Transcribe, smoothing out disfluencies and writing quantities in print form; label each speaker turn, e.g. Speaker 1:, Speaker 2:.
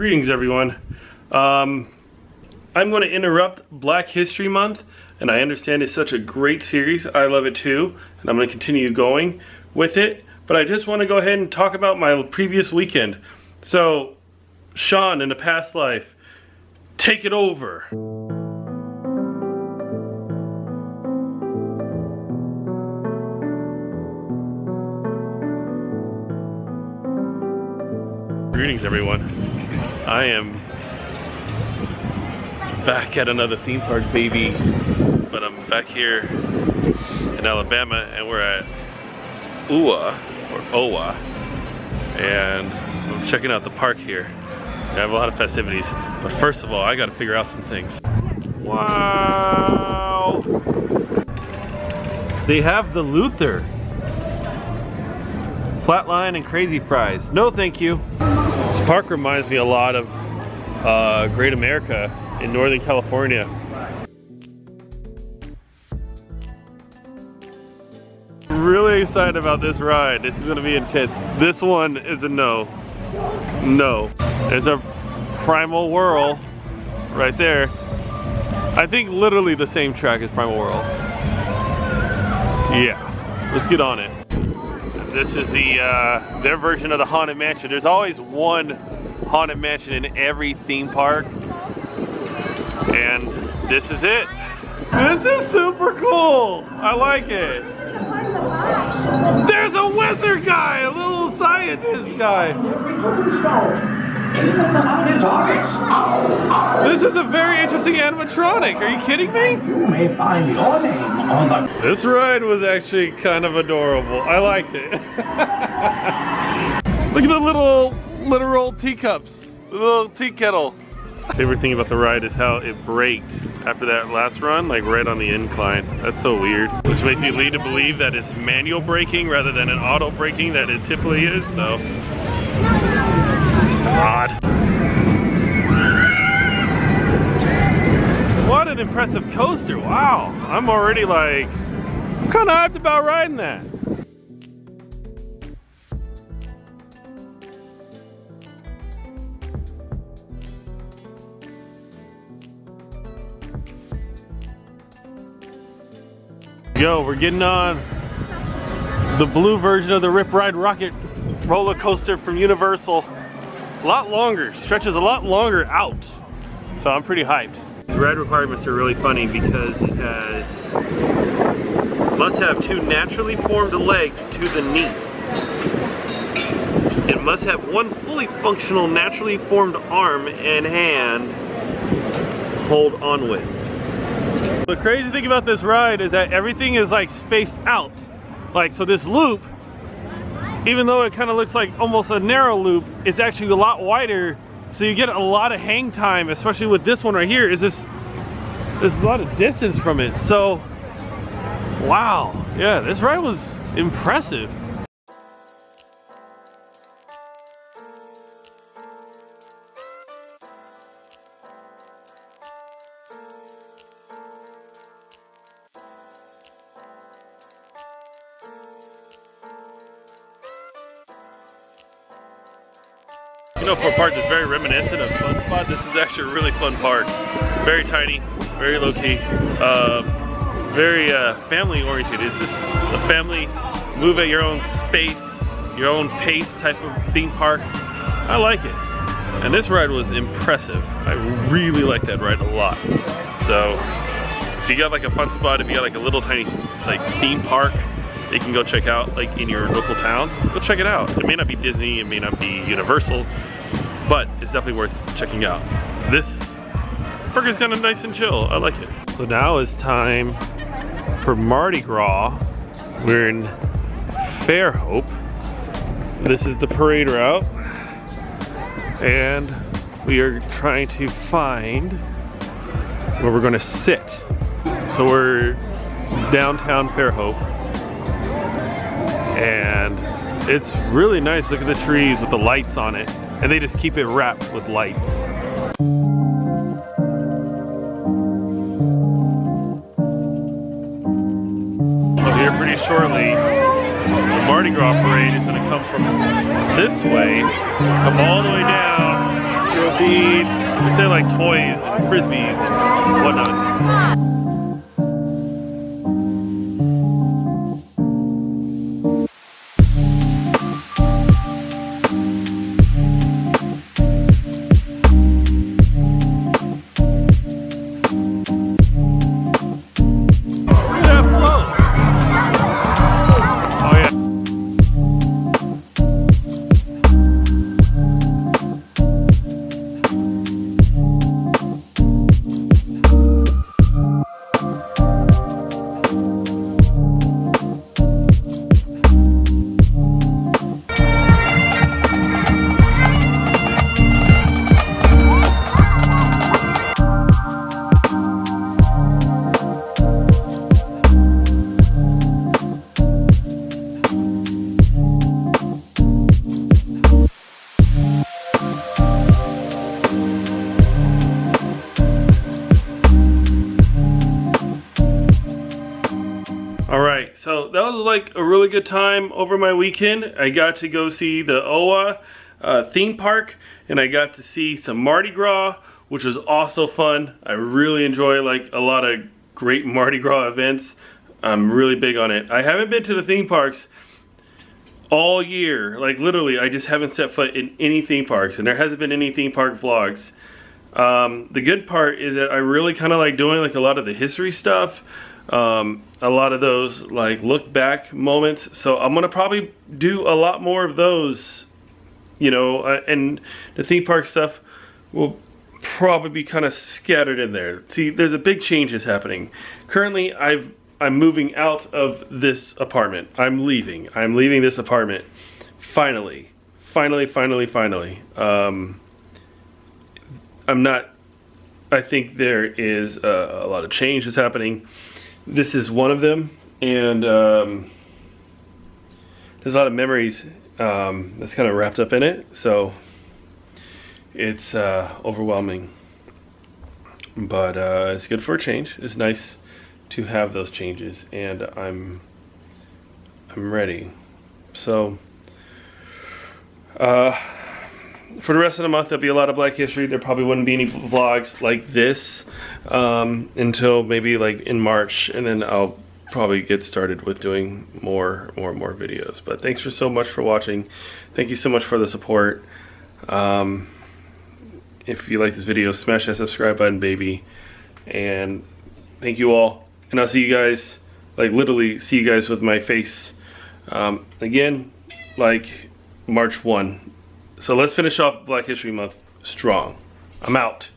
Speaker 1: Greetings everyone. I'm going to interrupt Black History Month, and I understand it's such a great series. I love it too, and I'm going to continue going with it. But I just want to go ahead and talk about my previous weekend. So, Shawn in a past life, take it over. Greetings everyone. I am back at another theme park, baby, but I'm back here in Alabama, and we're at OWA, and I'm checking out the park here. I have a lot of festivities, but first of all, I got to figure out some things. Wow! They have the Luther. Flatline and crazy fries. No thank you. This park reminds me a lot of Great America in Northern California. Really excited about this ride. This is gonna be intense. This one is a no. No. There's a Primal Whirl right there. I think literally the same track as Primal Whirl. Yeah, let's get on it. This is their version of the Haunted Mansion. There's always one Haunted Mansion in every theme park, and this is it. This is super cool. I like it. There's a wizard guy, a little scientist guy. This is a very interesting animatronic. Are you kidding me?
Speaker 2: You may find your name on the...
Speaker 1: This ride was actually kind of adorable. I liked it. Look at the little literal teacups, the little tea kettle. Favorite thing about the ride is how it braked after that last run, like right on the incline. That's so weird. Which makes me lead to believe that it's manual braking rather than an auto braking that it typically is, so. God. What an impressive coaster, wow. I'm already like, kind of hyped about riding that. Yo, we're getting on the blue version of the Rip Ride Rocket roller coaster from Universal. A lot longer, stretches a lot longer out. So I'm pretty hyped. The ride requirements are really funny because it must have 2 naturally formed legs to the knee. It must have 1 fully functional, naturally formed arm and hand hold on with. The crazy thing about this ride is that everything is like spaced out. Like, so this loop, even though it kind of looks like almost a narrow loop, it's actually a lot wider, so you get a lot of hang time, especially with this one right here. There's a lot of distance from it, so wow. Yeah, this ride was impressive. You know, for a park that's very reminiscent of Fun Spot, this is actually a really fun park. Very tiny, very low key, very family oriented. It's just a family, move at your own space, your own pace type of theme park. I like it. And this ride was impressive. I really like that ride a lot. So if you got like a Fun Spot, if you got like a little tiny like theme park you can go check out like in your local town, go check it out. It may not be Disney, it may not be Universal, but it's definitely worth checking out. This burger's kind of nice and chill. I like it. So now it's time for Mardi Gras. We're in Fairhope. This is the parade route, and we are trying to find where we're going to sit. So we're downtown Fairhope, and it's really nice. Look at the trees with the lights on it, and they just keep it wrapped with lights. So here pretty shortly, the Mardi Gras parade is going to come from this way, come all the way down. You'll treats, we say like toys and frisbees and whatnot. Alright, so that was like a really good time over my weekend. I got to go see the OWA theme park, and I got to see some Mardi Gras, which was also fun. I really enjoy like a lot of great Mardi Gras events. I'm really big on it. I haven't been to the theme parks all year. Like literally, I just haven't set foot in any theme parks, and there hasn't been any theme park vlogs. The good part is that I really kind of like doing like a lot of the history stuff. A lot of those like look back moments, so I'm gonna probably do a lot more of those, you know, and the theme park stuff will probably be kind of scattered in there. See, there's a big changes happening. Currently, I'm moving out of this apartment. I'm leaving this apartment. Finally. I think there is a lot of change that's happening. This is one of them, and there's a lot of memories that's kind of wrapped up in it, so it's overwhelming, but it's good for a change. It's nice to have those changes, and I'm ready. So for the rest of the month, there'll be a lot of Black History. There probably wouldn't be any vlogs like this until maybe like in March, and then I'll probably get started with doing more videos. But thanks so much for watching. Thank you so much for the support. If you like this video, smash that subscribe button, baby. And thank you all. And I'll see you guys, like literally see you guys with my face again, like March 1. So let's finish off Black History Month strong. I'm out.